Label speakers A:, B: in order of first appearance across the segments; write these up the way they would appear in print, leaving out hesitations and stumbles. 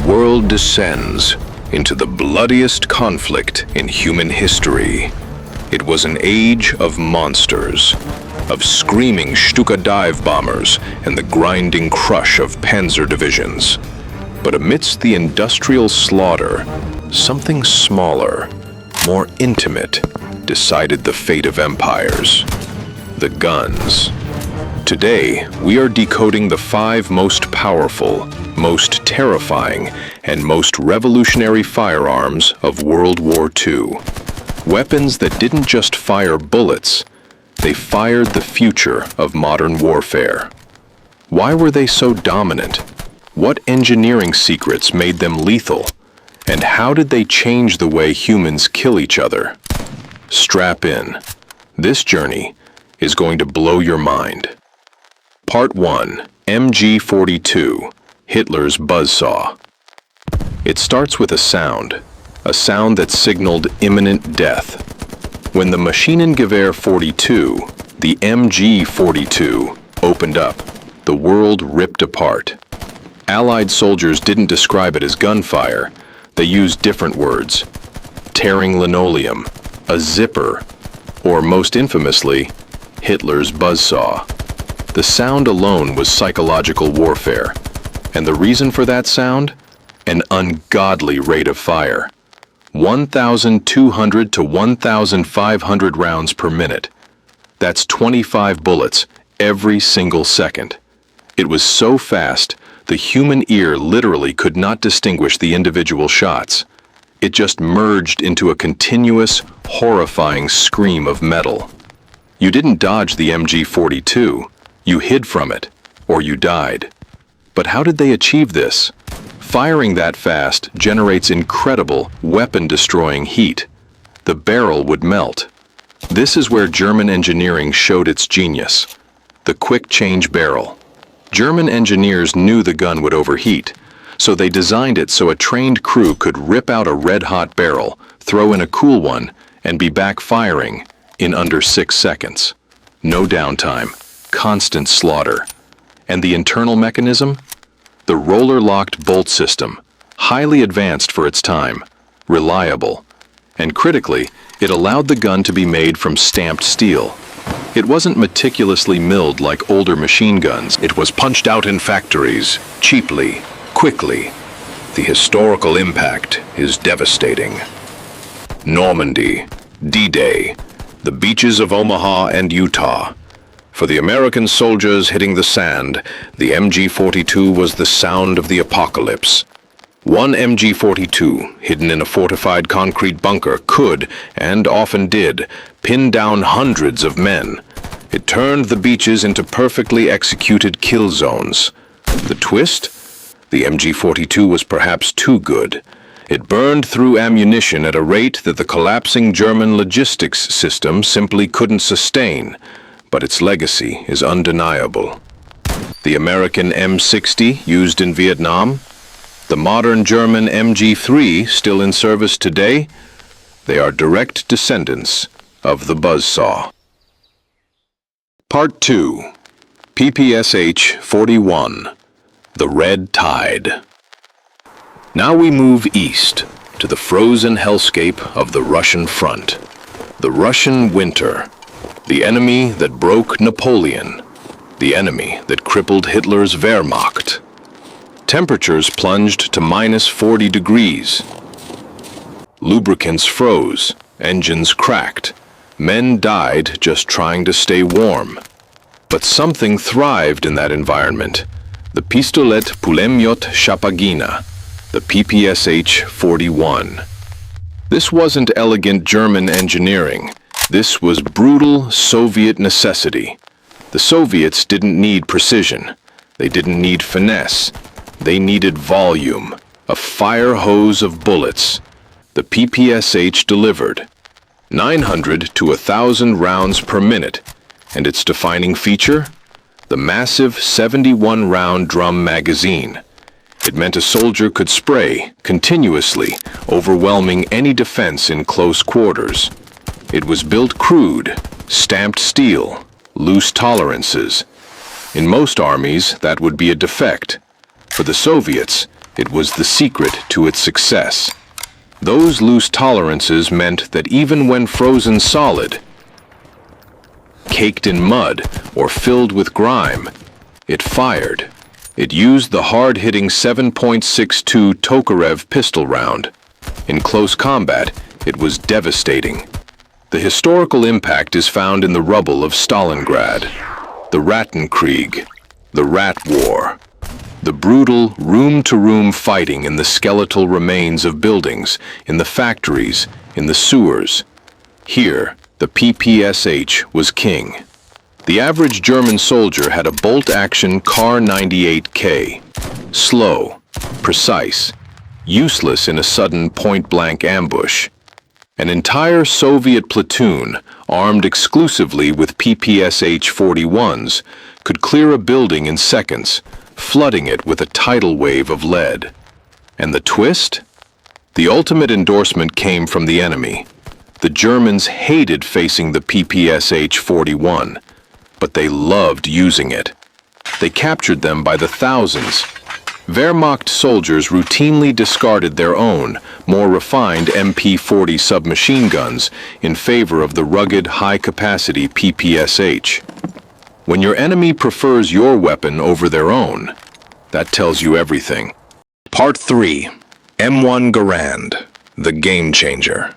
A: world descends into the bloodiest conflict in human history. It was an age of monsters, of screaming Stuka dive bombers and the grinding crush of panzer divisions. But amidst the industrial slaughter, something smaller, more intimate, decided the fate of empires: the guns. Today, we are decoding the 5 most powerful, most terrifying, and most revolutionary firearms of World War II. Weapons that didn't just fire bullets, they fired the future of modern warfare. Why were they so dominant? What engineering secrets made them lethal? And how did they change the way humans kill each other? Strap in. This journey is going to blow your mind. Part 1. MG42, Hitler's buzzsaw. It starts with a sound that signaled imminent death. When the Maschinengewehr 42, the MG42, opened up, the world ripped apart. Allied soldiers didn't describe it as gunfire. They used different words: tearing linoleum, a zipper, or most infamously, Hitler's buzzsaw. The sound alone was psychological warfare. And the reason for that sound? An ungodly rate of fire. 1,200 to 1,500 rounds per minute. That's 25 bullets every single second. It was so fast, the human ear literally could not distinguish the individual shots. It just merged into a continuous, horrifying scream of metal. You didn't dodge the MG42. You hid from it, or you died. But how did they achieve this? Firing that fast generates incredible, weapon-destroying heat. The barrel would melt. This is where German engineering showed its genius. The quick-change barrel. German engineers knew the gun would overheat, so they designed it so a trained crew could rip out a red-hot barrel, throw in a cool one, and be back firing in under 6 seconds. No downtime. Constant slaughter. And the internal mechanism? The roller-locked bolt system, highly advanced for its time, reliable, and critically, it allowed the gun to be made from stamped steel. It wasn't meticulously milled like older machine guns. It was punched out in factories, cheaply, quickly. The historical impact is devastating. Normandy, D-Day, the beaches of Omaha and Utah. For the American soldiers hitting the sand, the MG42 was the sound of the apocalypse. One MG42, hidden in a fortified concrete bunker, could, and often did, pin down hundreds of men. It turned the beaches into perfectly executed kill zones. The twist? The MG42 was perhaps too good. It burned through ammunition at a rate that the collapsing German logistics system simply couldn't sustain. But its legacy is undeniable. The American M60 used in Vietnam, the modern German MG3 still in service today, they are direct descendants of the buzzsaw. Part 2. PPSH-41, the Red Tide. Now we move east to the frozen hellscape of the Russian front, the Russian winter. The enemy that broke Napoleon, the enemy that crippled Hitler's Wehrmacht. Temperatures plunged to minus 40 degrees. Lubricants froze, engines cracked. Men died just trying to stay warm. But something thrived in that environment. The Pistolet Pulemyot Shapagina, the PPSH-41. This wasn't elegant German engineering. This was brutal Soviet necessity. The Soviets didn't need precision. They didn't need finesse. They needed volume, a fire hose of bullets. The PPSH delivered 900 to 1,000 rounds per minute, and its defining feature? The massive 71-round drum magazine. It meant a soldier could spray continuously, overwhelming any defense in close quarters. It was built crude, stamped steel, loose tolerances. In most armies, that would be a defect. For the Soviets, It was the secret to its success. Those loose tolerances meant that even when frozen solid, caked in mud, or filled with grime, it fired. It used the hard-hitting 7.62 Tokarev pistol round. In close combat, it was devastating. The historical impact is found in the rubble of Stalingrad, the Rattenkrieg, the Rat War, the brutal room-to-room fighting in the skeletal remains of buildings, in the factories, in the sewers. Here, the PPSH was king. The average German soldier had a bolt-action Kar 98K, slow, precise, useless in a sudden point-blank ambush. An entire Soviet platoon, armed exclusively with PPSH-41s, could clear a building in seconds, flooding it with a tidal wave of lead. And the twist? The ultimate endorsement came from the enemy. The Germans hated facing the PPSH-41, but they loved using it. They captured them by the thousands. Wehrmacht soldiers routinely discarded their own, more refined MP-40 submachine guns in favor of the rugged, high-capacity PPSH. When your enemy prefers your weapon over their own, that tells you everything. Part 3. M1 Garand, the game changer.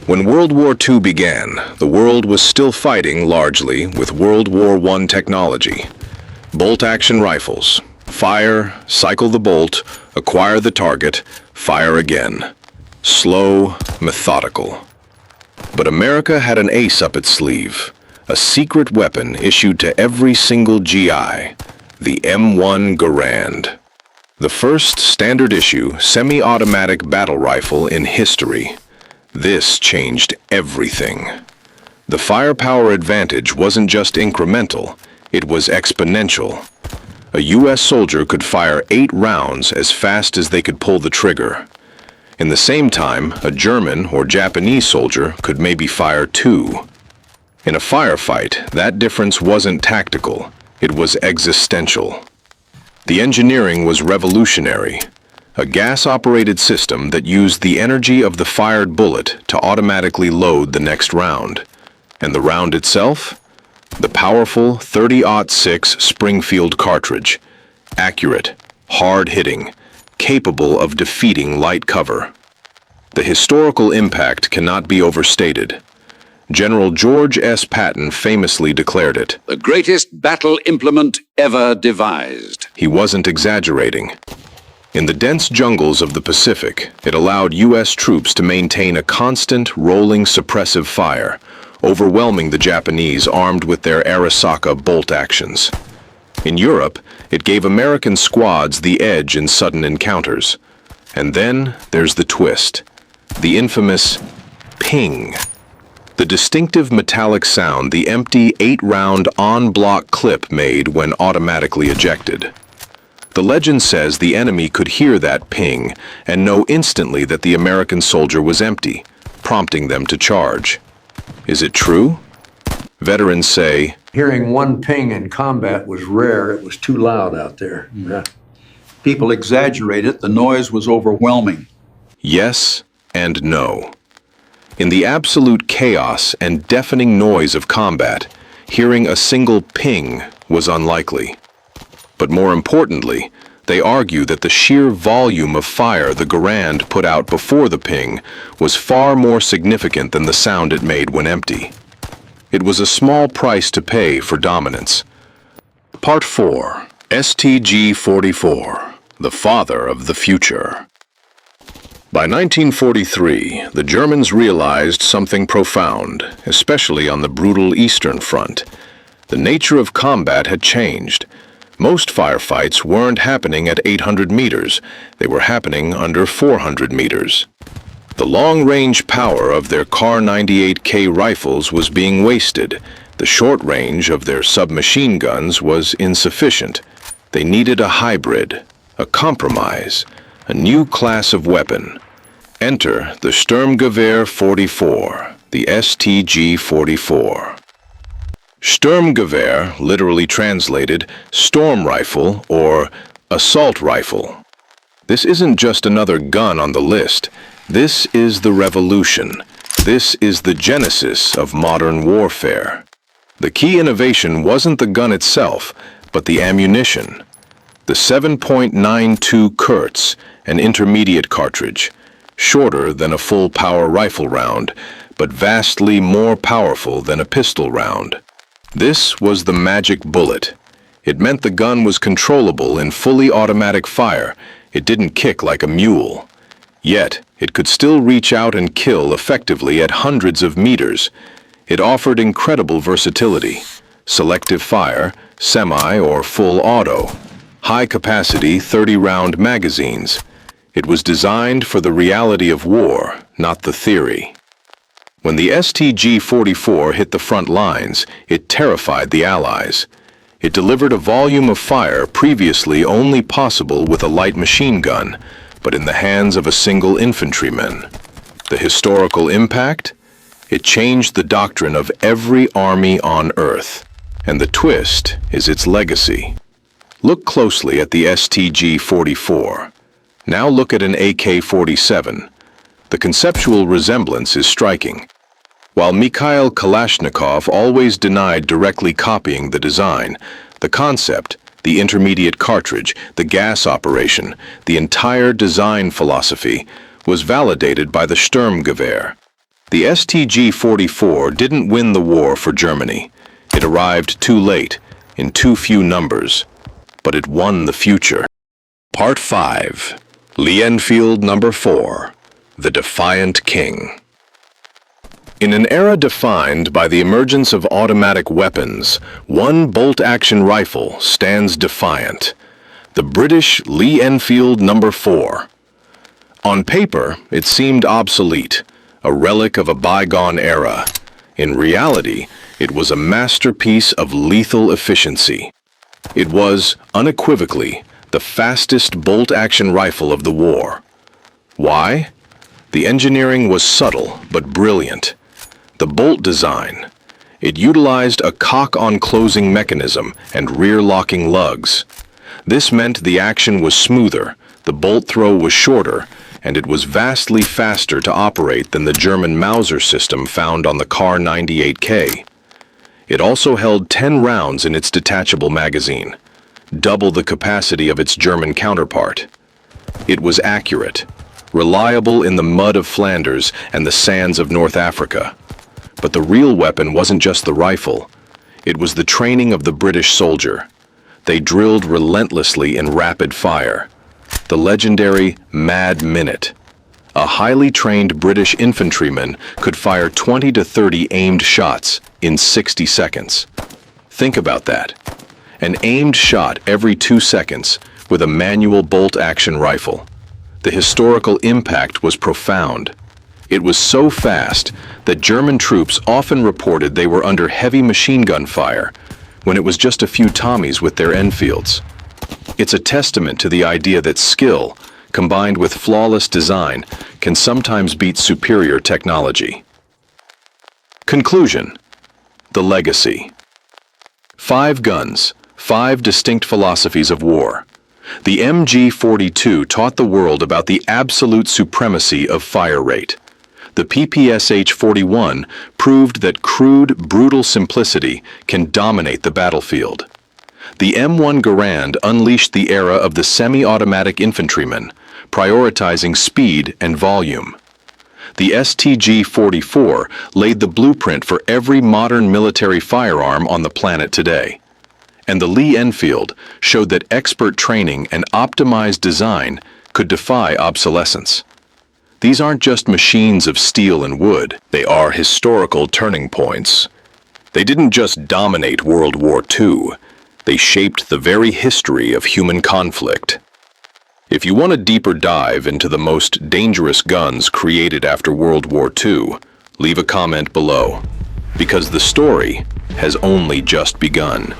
A: When World War II began, the world was still fighting largely with World War I technology. Bolt-action rifles. Fire, cycle the bolt, acquire the target, fire again. Slow, methodical. But America had an ace up its sleeve. A secret weapon issued to every single GI, the M1 Garand. The first standard issue semi-automatic battle rifle in history. This changed everything. The firepower advantage wasn't just incremental, it was exponential. A US soldier could fire 8 rounds as fast as they could pull the trigger. In the same time, a German or Japanese soldier could maybe fire 2. In a firefight, that difference wasn't tactical, it was existential. The engineering was revolutionary. A gas-operated system that used the energy of the fired bullet to automatically load the next round. And the round itself? The powerful .30-06 Springfield cartridge. Accurate, hard-hitting, capable of defeating light cover. The historical impact cannot be overstated. General George S. Patton famously declared it,
B: "The greatest battle implement ever devised."
A: He wasn't exaggerating. In the dense jungles of the Pacific, it allowed U.S. troops to maintain a constant, rolling suppressive fire, overwhelming the Japanese armed with their Arisaka bolt actions. In Europe, it gave American squads the edge in sudden encounters. And then there's the twist, the infamous ping. The distinctive metallic sound the empty 8-round on-block clip made when automatically ejected. The legend says the enemy could hear that ping and know instantly that the American soldier was empty, prompting them to charge. Is it true? Veterans say,
C: hearing one ping in combat was rare. It was too loud out there. Yeah.
D: People exaggerate it. The noise was overwhelming.
A: yes and no. In the absolute chaos and deafening noise of combat, hearing a single ping was unlikely. But more importantly, they argue that the sheer volume of fire the Garand put out before the ping was far more significant than the sound it made when empty. It was a small price to pay for dominance. Part 4. STG-44, the father of the future. By 1943, the Germans realized something profound, especially on the brutal Eastern Front. The nature of combat had changed. Most firefights weren't happening at 800 meters. They were happening under 400 meters. The long-range power of their Kar 98K rifles was being wasted. The short range of their submachine guns was insufficient. They needed a hybrid, a compromise, a new class of weapon. Enter the Sturmgewehr 44, the STG-44. Sturmgewehr, literally translated storm rifle or assault rifle. This isn't just another gun on the list. This is the revolution. This is the genesis of modern warfare. The key innovation wasn't the gun itself, but the ammunition. The 7.92 Kurtz, an intermediate cartridge, shorter than a full-power rifle round, but vastly more powerful than a pistol round. This was the magic bullet. It meant the gun was controllable in fully automatic fire. It didn't kick like a mule. Yet, it could still reach out and kill effectively at hundreds of meters. It offered incredible versatility. Selective fire, semi or full auto. High-capacity 30-round magazines. It was designed for the reality of war, not the theory. When the STG-44 hit the front lines, it terrified the Allies. It delivered a volume of fire previously only possible with a light machine gun, but in the hands of a single infantryman. The historical impact? It changed the doctrine of every army on Earth. And the twist is its legacy. Look closely at the STG-44. Now look at an AK-47. The conceptual resemblance is striking. While Mikhail Kalashnikov always denied directly copying the design, the concept, the intermediate cartridge, the gas operation, the entire design philosophy, was validated by the Sturmgewehr. The STG-44 didn't win the war for Germany. It arrived too late, in too few numbers. But it won the future. Part 5. Lee Enfield No. 4. The Defiant King. In an era defined by the emergence of automatic weapons, one bolt-action rifle stands defiant. The British Lee Enfield No. 4. On paper, it seemed obsolete, a relic of a bygone era. In reality, it was a masterpiece of lethal efficiency. It was, unequivocally, the fastest bolt-action rifle of the war. Why? The engineering was subtle but brilliant. The bolt design. It utilized a cock-on-closing mechanism and rear-locking lugs. This meant the action was smoother, the bolt throw was shorter, and it was vastly faster to operate than the German Mauser system found on the Kar 98K. It also held 10 rounds in its detachable magazine, double the capacity of its German counterpart. It was accurate, reliable in the mud of Flanders and the sands of North Africa. But the real weapon wasn't just the rifle. It was the training of the British soldier. They drilled relentlessly in rapid fire. The legendary Mad Minute. A highly trained British infantryman could fire 20 to 30 aimed shots in 60 seconds. Think about that. An aimed shot every 2 seconds with a manual bolt-action rifle. The historical impact was profound. It was so fast that German troops often reported they were under heavy machine gun fire when it was just a few Tommies with their Enfields. It's a testament to the idea that skill, combined with flawless design, can sometimes beat superior technology. Conclusion. The legacy. 5 guns, 5 distinct philosophies of war. The MG42 taught the world about the absolute supremacy of fire rate. The PPSH-41 proved that crude, brutal simplicity can dominate the battlefield. The M1 Garand unleashed the era of the semi-automatic infantryman, prioritizing speed and volume. The STG-44 laid the blueprint for every modern military firearm on the planet today. And the Lee Enfield showed that expert training and optimized design could defy obsolescence. These aren't just machines of steel and wood, they are historical turning points. They didn't just dominate World War II, they shaped the very history of human conflict. If you want a deeper dive into the most dangerous guns created after World War II, leave a comment below, because the story has only just begun.